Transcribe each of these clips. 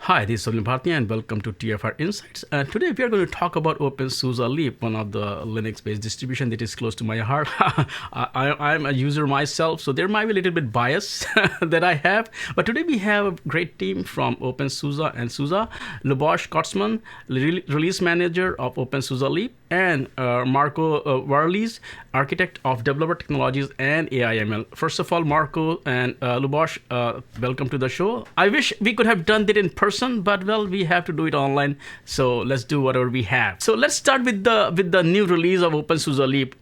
Hi, this is Solim Bhartia and welcome to TFR Insights. Today we are going to talk about OpenSUSE Leap, one of the Linux-based distribution that is close to my heart. I'm a user myself, so there might be a little bit bias that I have. But today we have a great team from OpenSUSE and SUSE, Luboš Kotzman, release manager of OpenSUSE Leap, and Marco Varlis, architect of developer technologies and AIML. First of all, Marco and Luboš, welcome to the show. I wish we could have done it in person, but well, we have to do it online. So let's do whatever we have. So let's start with the new release of OpenSUSE Leap.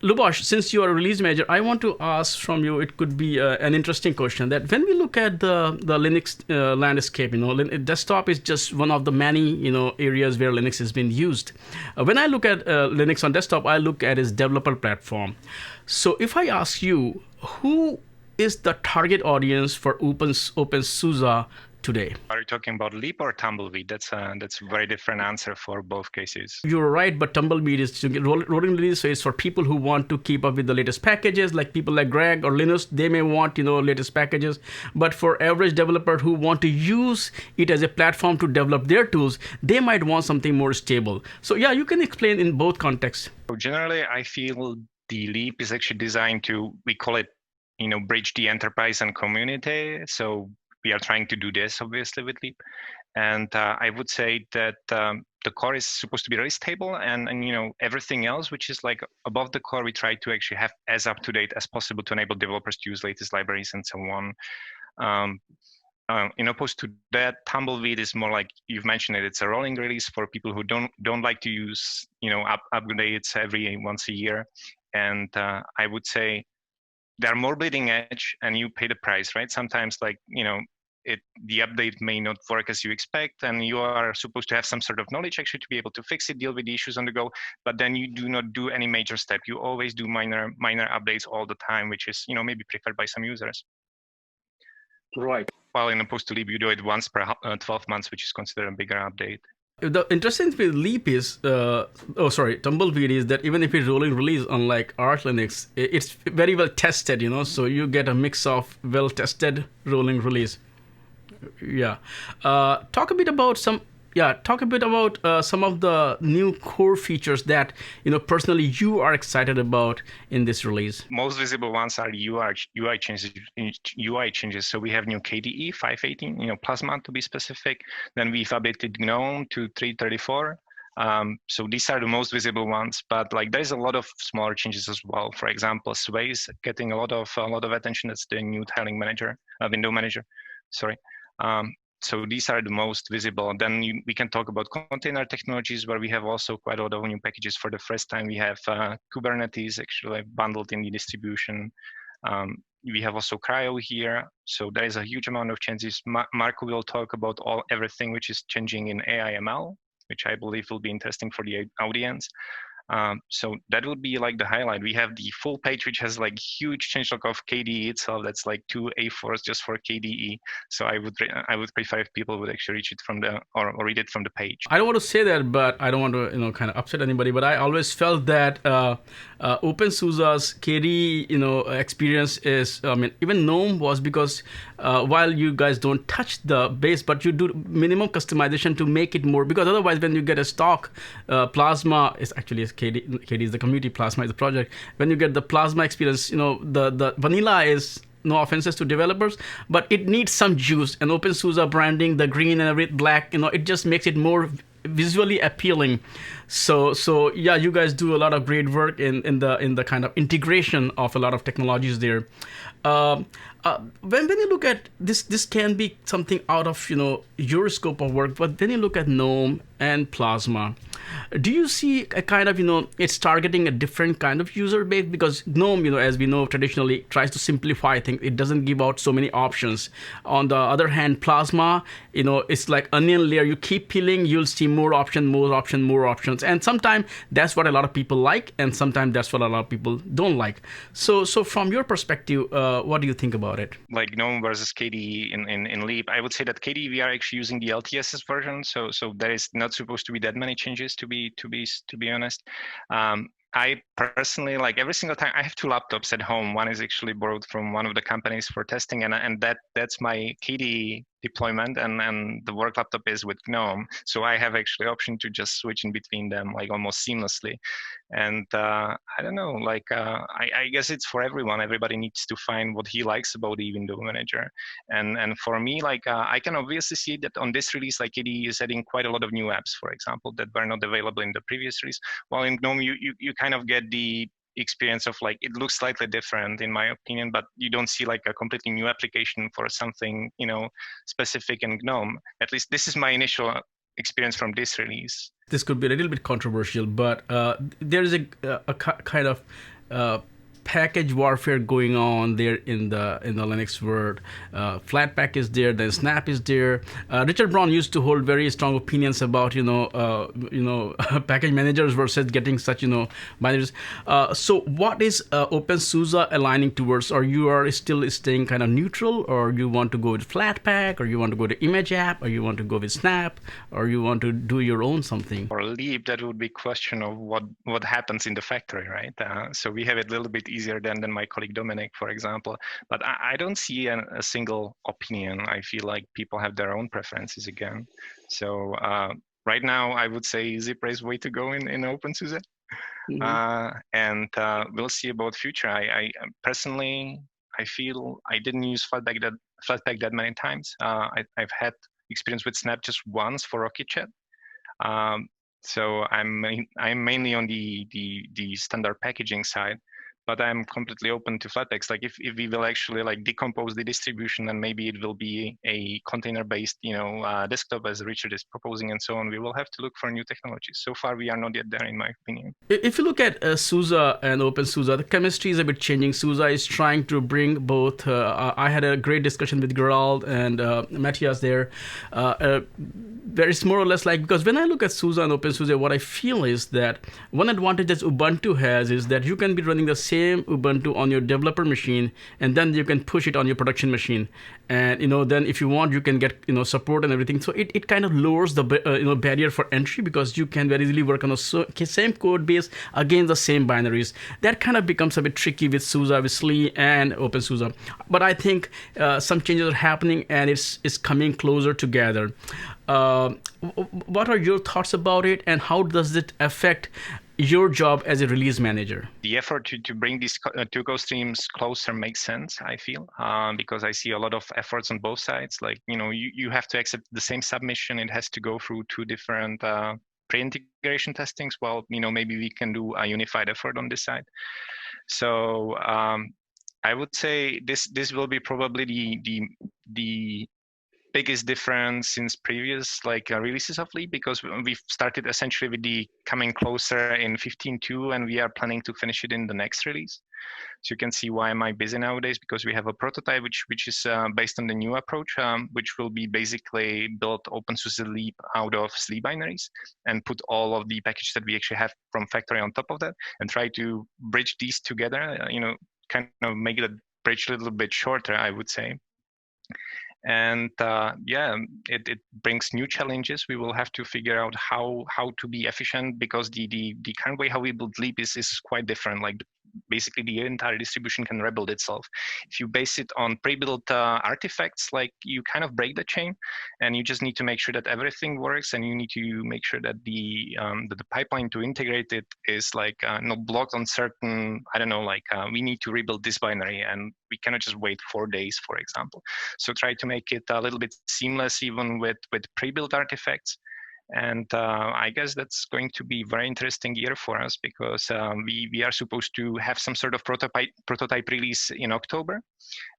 Luboš, since you are a release manager, I want to ask from you, it could be an interesting question, that when we look at the Linux landscape, desktop is just one of the many, areas where Linux has been used. When I look at Linux on desktop, I look at its developer platform. So if I ask you, who is the target audience for OpenSUSE today? Are you talking about Leap or Tumbleweed? That's a very different answer for both cases. You're right, but Tumbleweed is rolling release phase for people who want to keep up with the latest packages, like people like Greg or Linus. They may want latest packages, but for average developer who want to use it as a platform to develop their tools, they might want something more stable. So yeah, you can explain in both contexts. So generally, I feel the Leap is actually designed to, we call it, bridge the enterprise and community. So we are trying to do this, obviously, with Leap. And I would say that the core is supposed to be really stable, and everything else, which is like above the core, we try to actually have as up to date as possible to enable developers to use latest libraries and so on. In opposed to that, Tumbleweed is more like you've mentioned it. It's a rolling release for people who don't like to use upgrades every once a year. And I would say they're more bleeding edge, and you pay the price, right? Sometimes, the update may not work as you expect, and you are supposed to have some sort of knowledge actually to be able to fix it, deal with the issues on the go. But then you do not do any major step. You always do minor updates all the time, which is maybe preferred by some users. Right. While in opposed to Leap, you do it once per 12 months, which is considered a bigger update. The interesting thing with Leap is, Tumbleweed is that even if it's rolling release, unlike Arch Linux, it's very well tested, so you get a mix of well tested rolling release. Yeah. Talk a bit about some of the new core features that personally you are excited about in this release. Most visible ones are UI changes. So we have new KDE 5.18, Plasma to be specific. Then we've updated GNOME to 3.34. So these are the most visible ones, but there's a lot of smaller changes as well. For example, Sway is getting a lot of attention. That's the new tiling manager, window manager. Sorry. So these are the most visible. Then we can talk about container technologies, where we have also quite a lot of new packages. For the first time, we have Kubernetes actually bundled in the distribution. We have also Cryo here. So there is a huge amount of changes. Marco will talk about everything which is changing in AIML, which I believe will be interesting for the audience. So that would be the highlight. We have the full page, which has huge changelog of KDE itself. That's 2 A4s just for KDE. So I would prefer if people would actually reach it from or read it from the page. I don't want to say that, but I don't want to kind of upset anybody. But I always felt that OpenSUSE's KDE experience is, even GNOME was, because while you guys don't touch the base, but you do minimum customization to make it more, because otherwise when you get a stock Plasma is actually KDE is the community, Plasma is the project. When you get the Plasma experience, the vanilla is, no offenses to developers, but it needs some juice. And OpenSUSE branding, the green and black, it just makes it more visually appealing. So yeah, you guys do a lot of great work in the kind of integration of a lot of technologies there. When you look at this can be something out of your scope of work, but when you look at GNOME and Plasma, do you see a kind of it's targeting a different kind of user base? Because GNOME, as we know, traditionally tries to simplify things. It doesn't give out so many options. On the other hand, Plasma, it's like onion layer. You keep peeling, you'll see more options, and sometimes that's what a lot of people like, and sometimes that's what a lot of people don't like. So from your perspective, what do you think about it? Like GNOME versus KDE in Leap, I would say that KDE we are actually using the LTSS version, so there is not supposed to be that many changes, to be honest. I personally, every single time, I have 2 laptops at home. One is actually borrowed from one of the companies for testing, and that's my KDE deployment, and the work laptop is with GNOME. So I have actually option to just switch in between them like almost seamlessly. And I don't know, like I guess it's for everyone. Everybody needs to find what he likes about the window manager. And for me, like I can obviously see that on this release, like KDE is adding quite a lot of new apps, for example, that were not available in the previous release. While in GNOME, you kind of get the experience of like, it looks slightly different in my opinion, but you don't see like a completely new application for something, you know, specific in GNOME. At least this is my initial experience from this release. This could be a little bit controversial, but there is a kind of package warfare going on there in the Linux world. Flatpak is there, then Snap is there. Richard Brown used to hold very strong opinions about package managers versus getting such binaries. So what is OpenSUSE aligning towards? Or you are still staying kind of neutral, or you want to go with Flatpak, or you want to go to Image App, or you want to go with Snap, or you want to do your own something? For Leap, that would be question of what happens in the factory, right? So we have it a little bit easier than my colleague Dominic, for example. But I don't see a single opinion. I feel like people have their own preferences again. So right now, I would say Zypre is way to go in OpenSUSE. Mm-hmm. And we'll see about future. I personally, I feel I didn't use Flatpak that many times. I've had experience with Snap just once for Rocket Chat. So I'm mainly on the standard packaging side, but I'm completely open to Flatpaks. Like if we will actually like decompose the distribution, and maybe it will be a container-based, desktop as Richard is proposing, and so on. We will have to look for new technologies. So far, we are not yet there, in my opinion. If you look at SUSE and OpenSUSE, the chemistry is a bit changing. SUSE is trying to bring both. I had a great discussion with Gerald and Matthias there. There is more or less like, because when I look at SUSE and OpenSUSE, what I feel is that one advantage that Ubuntu has is that you can be running the same Ubuntu on your developer machine, and then you can push it on your production machine. And then if you want, you can get support and everything. So it kind of lowers the barrier for entry, because you can very easily work on the same code base against the same binaries. That kind of becomes a bit tricky with SUSE, with SLE and OpenSUSE. But I think some changes are happening, and it's coming closer together. What are your thoughts about it, and how does it affect your job as a release manager? The effort to bring these two code streams closer makes sense, I feel, because I see a lot of efforts on both sides. Like, you have to accept the same submission. It has to go through two different pre-integration testings. Well, maybe we can do a unified effort on this side. So I would say this will be probably the biggest difference since previous releases of Leap, because we've started essentially with the coming closer in 15.2, and we are planning to finish it in the next release. So you can see why am I busy nowadays, because we have a prototype which is based on the new approach, which will be basically build OpenSUSE Leap out of SLE binaries and put all of the package that we actually have from factory on top of that, and try to bridge these together, kind of make the bridge a little bit shorter, I would say. And it brings new challenges. We will have to figure out how to be efficient, because the current way how we build Leap is quite different. Like basically the entire distribution can rebuild itself. If you base it on pre-built artifacts, like you kind of break the chain, and you just need to make sure that everything works, and you need to make sure that the pipeline to integrate it is not blocked on certain, we need to rebuild this binary, and we cannot just wait 4 days, for example. So try to make it a little bit seamless, even with pre-built artifacts. And I guess that's going to be a very interesting year for us, because we are supposed to have some sort of prototype release in October,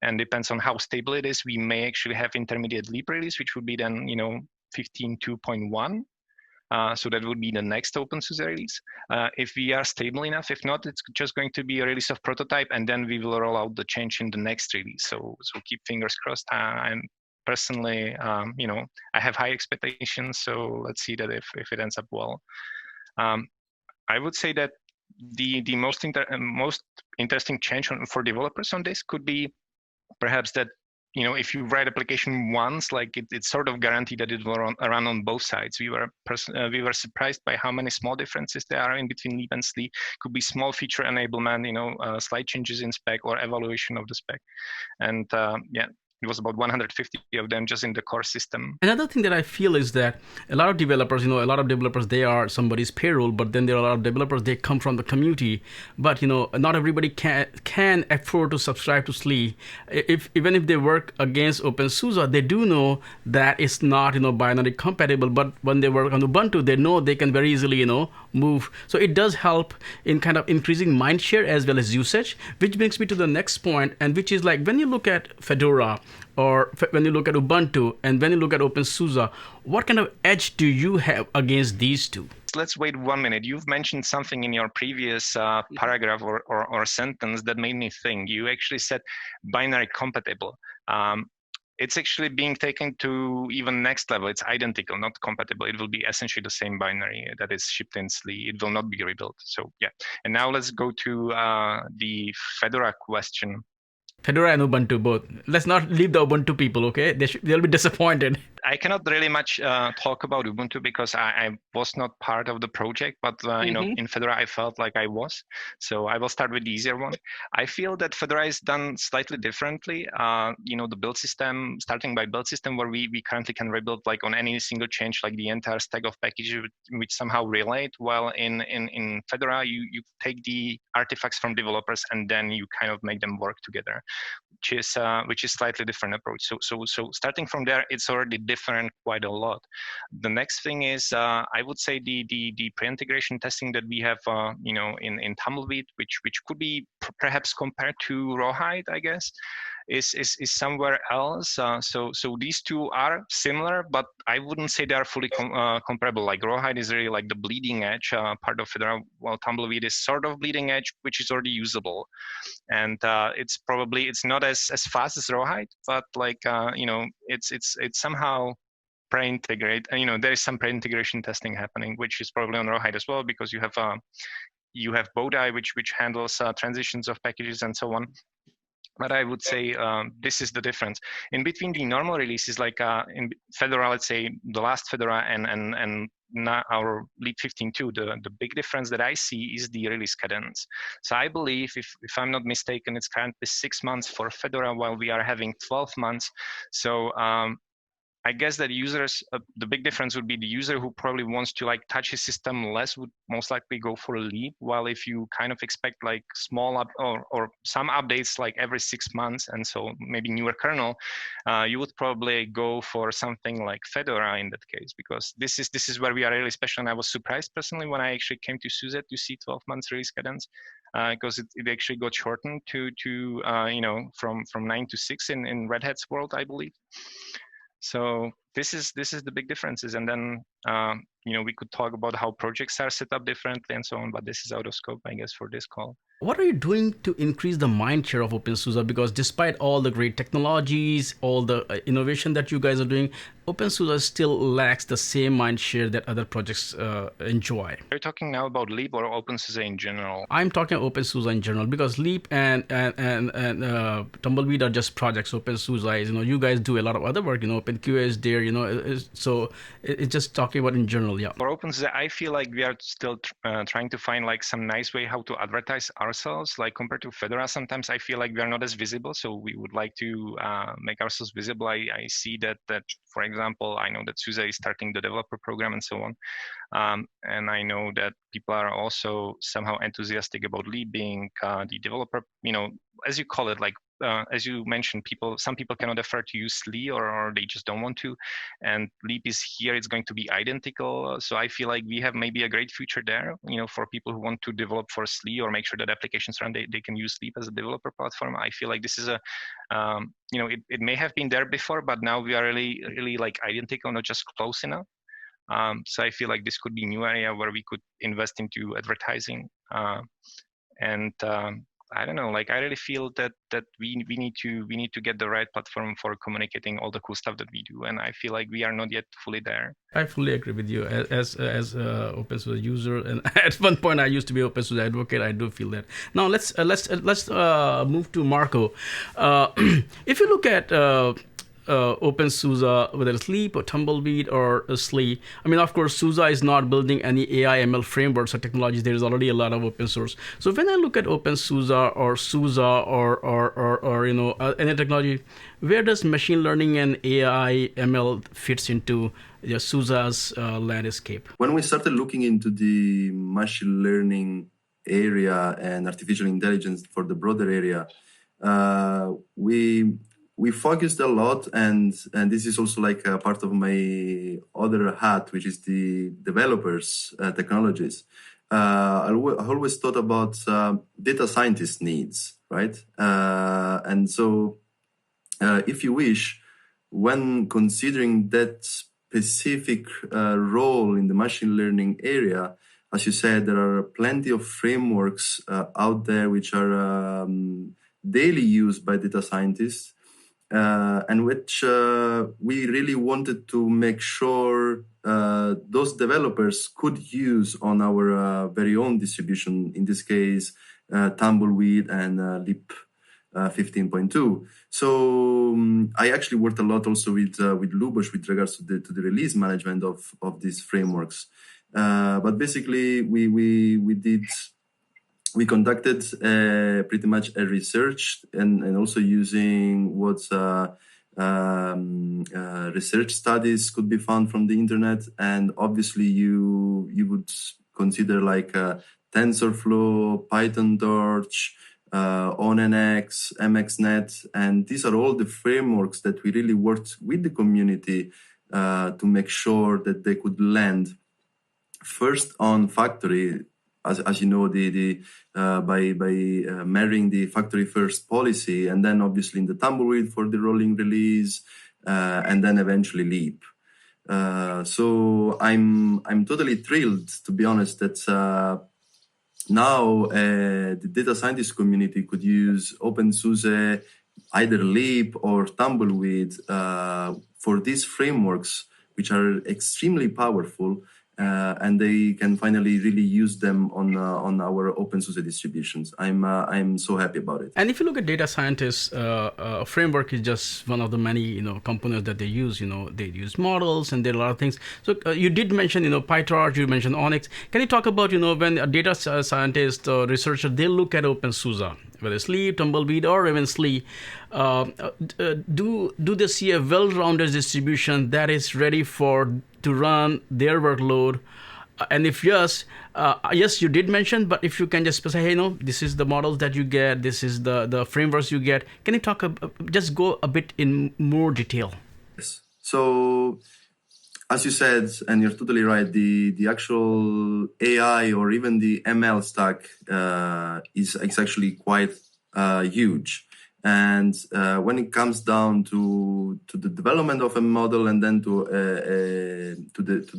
and depends on how stable it is, we may actually have intermediate Leap release, which would be then 15.2.1. So that would be the next OpenSUSE release. If we are stable enough, if not, it's just going to be a release of prototype, and then we will roll out the change in the next release. So keep fingers crossed. And personally, I have high expectations. So let's see that if it ends up well. I would say that the most interesting change for developers on this could be perhaps that, if you write application once, it's sort of guaranteed that it will run on both sides. We were surprised by how many small differences there are in between Leap and SLE. Could be small feature enablement, slight changes in spec or evaluation of the spec. And it was about 150 of them just in the core system. Another thing that I feel is that a lot of developers, they are somebody's payroll, but then there are a lot of developers, they come from the community, but not everybody can afford to subscribe to SLE. Even if they work against OpenSUSE, they do know that it's not binary compatible, but when they work on Ubuntu, they know they can very easily move. So it does help in kind of increasing mindshare as well as usage, which brings me to the next point, and which is like when you look at Fedora, or when you look at Ubuntu, and when you look at OpenSUSE, what kind of edge do you have against these two? Let's wait 1 minute. You've mentioned something in your previous paragraph or sentence that made me think. You actually said binary compatible. It's actually being taken to even next level. It's identical, not compatible. It will be essentially the same binary that is shipped in SLE. It will not be rebuilt. So yeah. And now let's go to the Fedora question. Fedora and Ubuntu both. Let's not leave the Ubuntu people, okay? They'll be disappointed. I cannot really much talk about Ubuntu because I was not part of the project, but in Fedora I felt like I was. So I will start with the easier one. I feel that Fedora is done slightly differently. The build system, starting by build system, where we currently can rebuild like on any single change, like the entire stack of packages which somehow relate. While in Fedora, you take the artifacts from developers and then you kind of make them work together, which is slightly different approach. So starting from there, it's already different quite a lot. The next thing is, I would say the pre-integration testing that we have, in Tumbleweed, which could be perhaps compared to Rawhide, I guess, is somewhere else. So these two are similar, but I wouldn't say they are fully comparable. Like Rawhide is really like the bleeding edge part of Fedora, while Tumbleweed is sort of bleeding edge, which is already usable. And it's not as fast as Rawhide, but like it's somehow pre-integrate. There is some pre-integration testing happening, which is probably on Rawhide as well, because you have Bodhi, which handles transitions of packages and so on. But I would say this is the difference in between the normal releases, like in Fedora, let's say the last Fedora and now our Leap 15.2. The big difference that I see is the release cadence. So I believe, if I'm not mistaken, it's currently 6 months for Fedora, while we are having 12 months. So I guess that users, the big difference would be the user who probably wants to like touch his system less would most likely go for a Leap. While if you kind of expect like small or some updates like every 6 months, and so maybe newer kernel, you would probably go for something like Fedora in that case, because this is where we are really special. And I was surprised personally when I actually came to SUSE to see 12 months release cadence, because it actually got shortened to from 9 to 6 in Red Hat's world, I believe. So this is the big differences, and then we could talk about how projects are set up differently and so on, but this is out of scope, I guess, for this call. What are you doing to increase the mind share of OpenSUSE? Because despite all the great technologies, all the innovation that you guys are doing, OpenSUSE still lacks the same mind share that other projects enjoy. Are you talking now about Leap or OpenSUSE in general? I'm talking OpenSUSE in general, because Leap and Tumbleweed are just projects. OpenSUSE is, you guys do a lot of other work. OpenQA is there. So it's just talking about in general. Yeah. For OpenSUSE, I feel like we are still trying to find like some nice way how to advertise ourselves. Like compared to Fedora, sometimes I feel like we are not as visible. So we would like to make ourselves visible. I see that for example, I know that SUSE is starting the developer program and so on. And I know that people are also somehow enthusiastic about Leap being the developer, as you call it, like as you mentioned, some people cannot afford to use SLE or they just don't want to. And Leap is here, it's going to be identical. So I feel like we have maybe a great future there, for people who want to develop for SLE or make sure that applications run, they can use Leap as a developer platform. I feel like this is it may have been there before, but now we are really, really like identical, not just close enough. So I feel like this could be a new area where we could invest into advertising. I don't know, like I really feel that we need to get the right platform for communicating all the cool stuff that we do, and I feel like we are not yet fully there. I fully agree with you. As OpenSUSE user, and at one point I used to be OpenSUSE advocate. I do feel that. Now let's move to Marco. If you look at OpenSUSE, whether it's Leap or Tumbleweed or SLE. I mean, of course, SUSE is not building any AI ML frameworks or technologies. There is already a lot of open source. So when I look at OpenSUSE or SUSE or any technology, where does machine learning and AI ML fits into SUSE's landscape? When we started looking into the machine learning area and artificial intelligence for the broader area, we focused a lot, and this is also like a part of my other hat, which is the developers technologies. I always thought about data scientist needs, right? And so, if you wish, when considering that specific role in the machine learning area, as you said, there are plenty of frameworks out there which are daily used by data scientists, and which we really wanted to make sure those developers could use on our very own distribution, in this case, Tumbleweed and Leap 15.2. So I actually worked a lot also with Lubos with regards to the release management of these frameworks. But basically, we conducted pretty much a research and also using what research studies could be found from the internet. And obviously you would consider like TensorFlow, PyTorch, ONNX, MXNet, and these are all the frameworks that we really worked with the community to make sure that they could land first on factory, as you know, by marrying the factory first policy, and then obviously in the Tumbleweed for the rolling release, and then eventually Leap. So I'm totally thrilled, to be honest, that now the data scientist community could use OpenSUSE, either Leap or Tumbleweed, for these frameworks, which are extremely powerful. And they can finally really use them on our OpenSUSE distributions. I'm so happy about it. And if you look at data scientists, framework is just one of the many components that they use. They use models and there are a lot of things. So you did mention PyTorch, you mentioned ONNX. Can you talk about when a data scientist or researcher, they look at OpenSUSE, whether it's Leap, Tumbleweed, or even SLE, do they see a well-rounded distribution that is ready to run their workload? And if yes, yes, you did mention, but if you can just say, hey, this is the models that you get, this is the frameworks you get. Can you talk, just go a bit in more detail? Yes. So, as you said, and you're totally right, the actual AI or even the ML stack is actually quite huge. And when it comes down to the development of a model and then to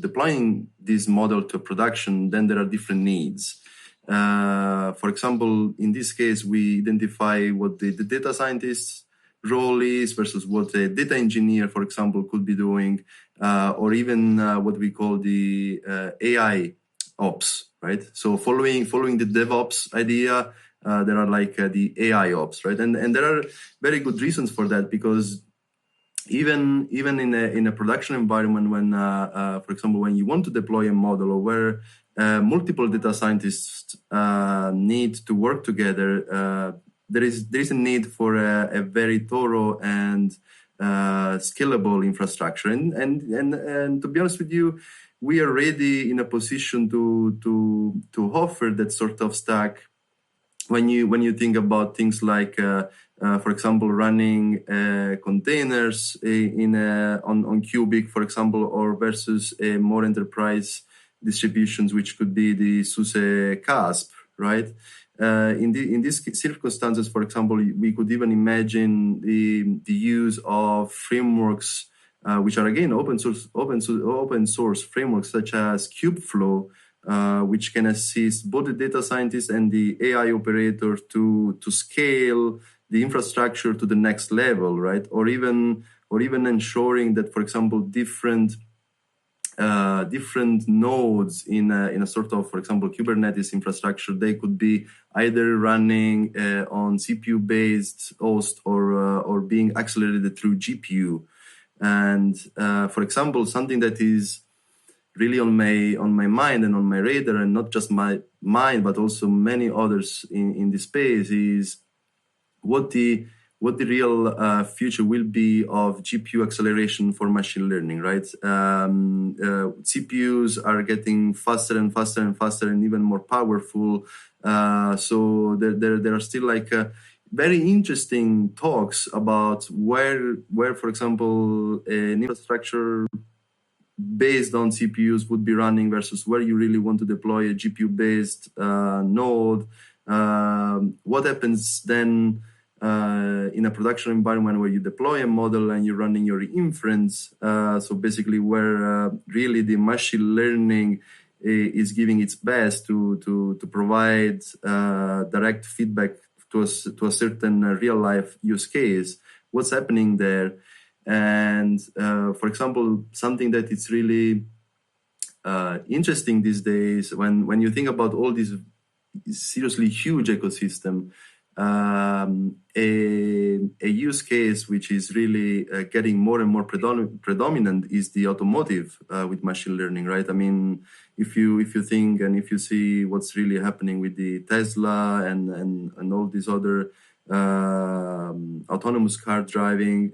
deploying this model to production, then there are different needs. For example, in this case, we identify what the data scientist's role is versus what a data engineer, for example, could be doing, or even what we call the AI ops, right? So following the DevOps idea, there are like the AI ops, right? And there are very good reasons for that, because even in a production environment, when for example, when you want to deploy a model or where multiple data scientists need to work together, there is a need for a very thorough and scalable infrastructure. And to be honest with you, we are already in a position to offer that sort of stack. When you think about things like, for example, running containers on Cubic, for example, or versus more enterprise distributions, which could be the SUSE CASP, right? In these circumstances, for example, we could even imagine the use of frameworks which are again open source frameworks such as Kubeflow, which can assist both the data scientists and the AI operator to scale the infrastructure to the next level, right? Or even ensuring that, for example, different nodes in a sort of, for example, Kubernetes infrastructure, they could be either running on CPU-based host or being accelerated through GPU. And for example, something that is really on my mind and on my radar, and not just my mind, but also many others in this space, is what the real future will be of GPU acceleration for machine learning, right? CPUs are getting faster and faster and faster and even more powerful. So there are still like very interesting talks about where, for example, an infrastructure based on CPUs would be running versus where you really want to deploy a GPU-based node. What happens then in a production environment where you deploy a model and you're running your inference? So basically where really the machine learning is giving its best to provide direct feedback to a certain real-life use case. What's happening there? And for example, something that is really interesting these days, when you think about all these seriously huge ecosystem, a use case which is really getting more and more predominant is the automotive with machine learning, right? I mean, if you think and if you see what's really happening with the Tesla and all these other autonomous car driving,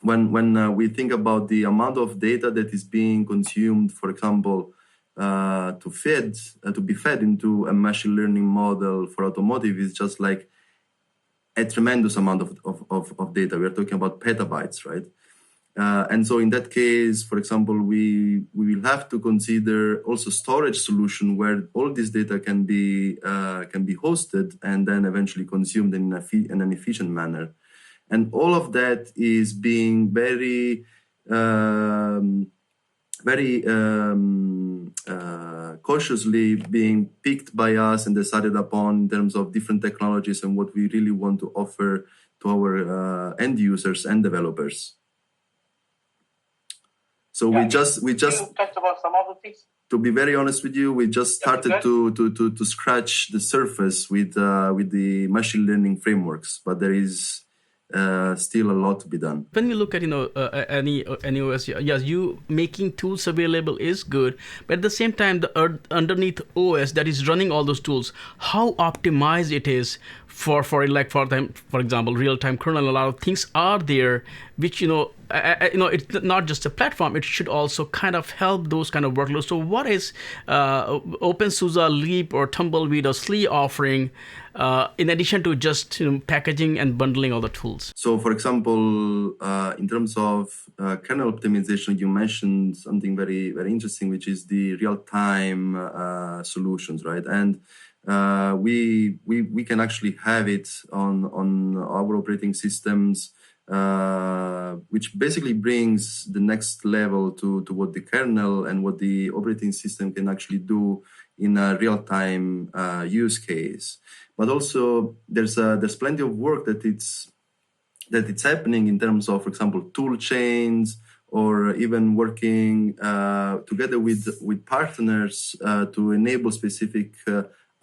when we think about the amount of data that is being consumed, for example, to be fed into a machine learning model for automotive, is just like a tremendous amount of data. We're talking about petabytes, right? And so in that case, for example, we will have to consider also storage solution where all this data can be hosted and then eventually consumed in an efficient manner. And all of that is being very cautiously being picked by us and decided upon in terms of different technologies and what we really want to offer to our end users and developers. So we just you talked about some other things. To be very honest with you, we just started to scratch the surface with the machine learning frameworks, but there is still a lot to be done. When we look at any OS, yes, you making tools available is good, but at the same time, the underneath OS that is running all those tools, how optimized it is for example, real-time kernel. A lot of things are there which it's not just a platform. It should also kind of help those kind of workloads. So what is OpenSUSE Leap or Tumbleweed or SLE offering in addition to just packaging and bundling all the tools? So for example, in terms of kernel optimization, you mentioned something very, very interesting, which is the real-time solutions, right? And we can actually have it on our operating systems, which basically brings the next level to what the kernel and what the operating system can actually do in a real-time use case. But also there's plenty of work that it's happening in terms of, for example, tool chains, or even working together with partners to enable specific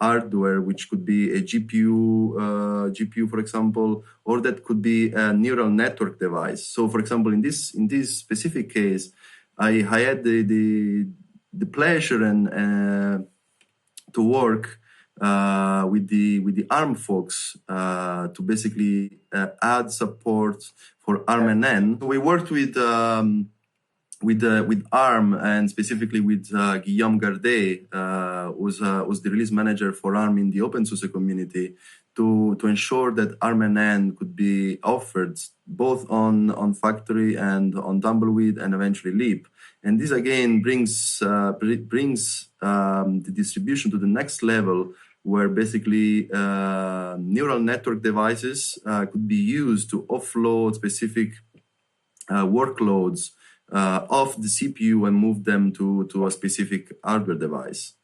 hardware, which could be a GPU, for example, or that could be a neural network device. So, for example, in this specific case, I had the pleasure and to work with the ARM folks to basically add support for ARM-NN. We worked with ARM and specifically with Guillaume Gardet, who's the release manager for ARM in the OpenSUSE community, to ensure that ARM-NN could be offered both on Factory and on Tumbleweed and eventually Leap. And this again brings the distribution to the next level, where basically neural network devices could be used to offload specific workloads off the CPU and move them to a specific hardware device.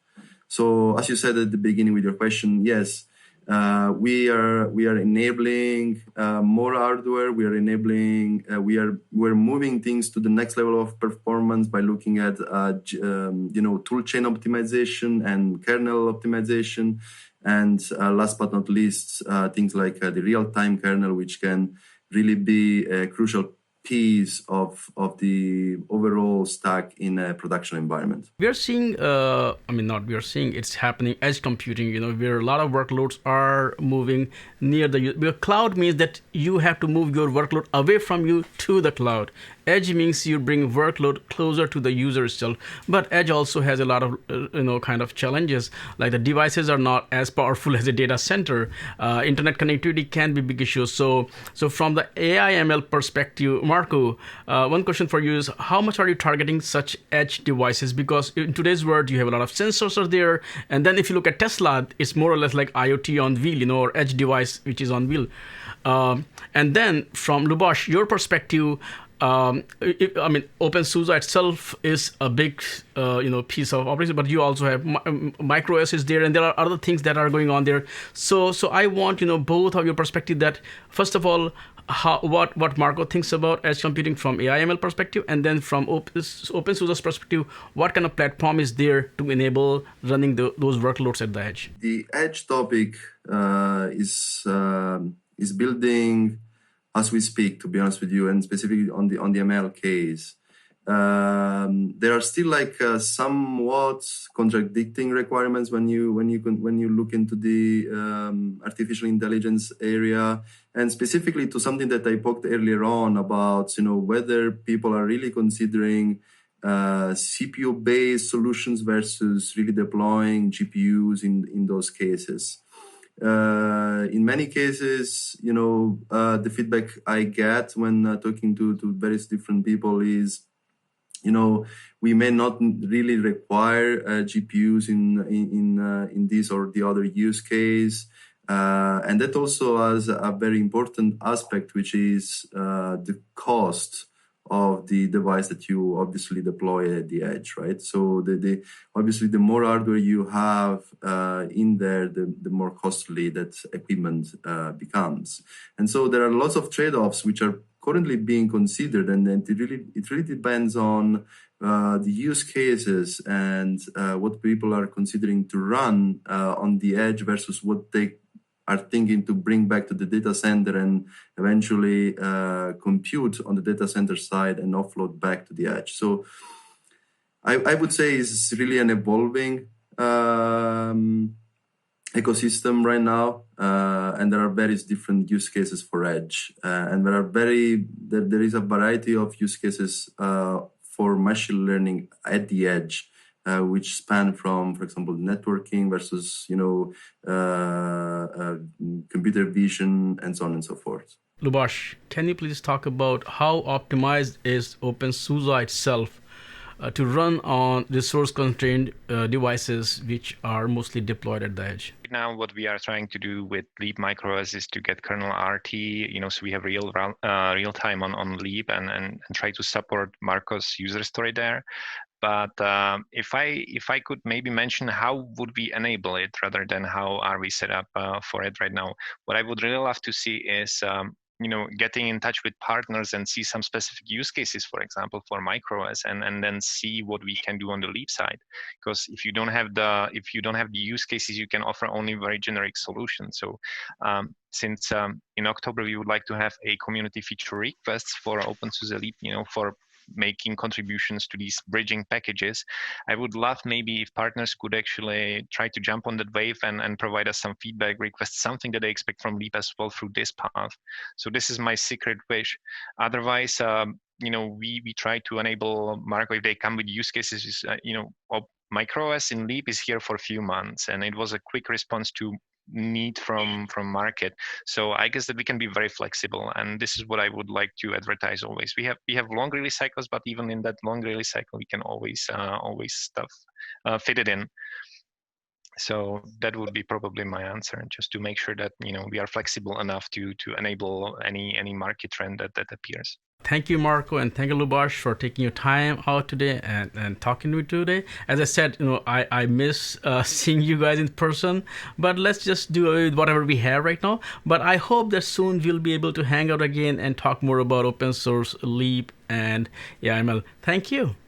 So as you said at the beginning with your question, yes, we are enabling more hardware. We are enabling. We're moving things to the next level of performance by looking at tool chain optimization and kernel optimization, and last but not least, things like the real-time kernel, which can really be a crucial piece of the overall stack in a production environment. We are seeing, not we are seeing, it's happening, edge computing, where a lot of workloads are moving near because cloud means that you have to move your workload away from you to the cloud. Edge means you bring workload closer to the user itself. But edge also has a lot of, kind of challenges, like the devices are not as powerful as a data center. Internet connectivity can be big issues. So from the AI ML perspective, Marco, one question for you is, how much are you targeting such edge devices? Because in today's world, you have a lot of sensors are there. And then if you look at Tesla, it's more or less like IoT on wheel, or edge device, which is on wheel. And then from Lubosh, your perspective, OpenSUSE itself is a big, piece of operation, but you also have MicroOS is there, and there are other things that are going on there. So I want, both of your perspective. That first of all, what Marco thinks about edge computing from AI/ML perspective, and then from OpenSUSE's perspective, what kind of platform is there to enable running those workloads at the edge? The edge topic is building as we speak, to be honest with you, and specifically on the ML case. There are still somewhat contradicting requirements when you look into the artificial intelligence area, and specifically to something that I poked earlier on about whether people are really considering CPU-based solutions versus really deploying GPUs in those cases. In many cases, the feedback I get when talking to various different people is, we may not really require GPUs in this or the other use case. And that also has a very important aspect, which is the cost of the device that you obviously deploy at the edge, right? So obviously the more hardware you have in there, the more costly that equipment becomes. And so there are lots of trade-offs which are currently being considered, and then it really depends on the use cases and what people are considering to run on the edge versus what they are thinking to bring back to the data center and eventually compute on the data center side and offload back to the edge. So I would say it's really an evolving ecosystem right now, and there are various different use cases for edge, and there is a variety of use cases for machine learning at the edge, which span from, for example, networking versus computer vision and so on and so forth. Lubosh, can you please talk about how optimized is OpenSUSE itself to run on resource-constrained devices which are mostly deployed at the edge? Now, what we are trying to do with Leap MicroOS is to get kernel RT, so we have real time on Leap and try to support Marco's user story there. But if I could maybe mention how would we enable it rather than how are we set up for it right now, what I would really love to see is getting in touch with partners and see some specific use cases, for example, for MicroOS, and then see what we can do on the Leap side. Because if you don't have the use cases, you can offer only very generic solutions. So since in October we would like to have a community feature requests for OpenSUSE Leap, for making contributions to these bridging packages, I would love maybe if partners could actually try to jump on that wave and provide us some feedback, request something that they expect from Leap as well through this path. So this is my secret wish. Otherwise, we try to enable Marco if they come with use cases. MicroOS in Leap is here for a few months, and it was a quick response to need from market. So I guess that we can be very flexible, and this is what I would like to advertise always. We have long release cycles, but even in that long release cycle, we can always fit it in. So that would be probably my answer, just to make sure that we are flexible enough to enable any market trend that appears. Thank you, Marco, and thank you, Lubosh, for taking your time out today and talking to me today. As I said, I miss seeing you guys in person, but let's just do whatever we have right now. But I hope that soon we'll be able to hang out again and talk more about open source, Leap, and ML. Thank you.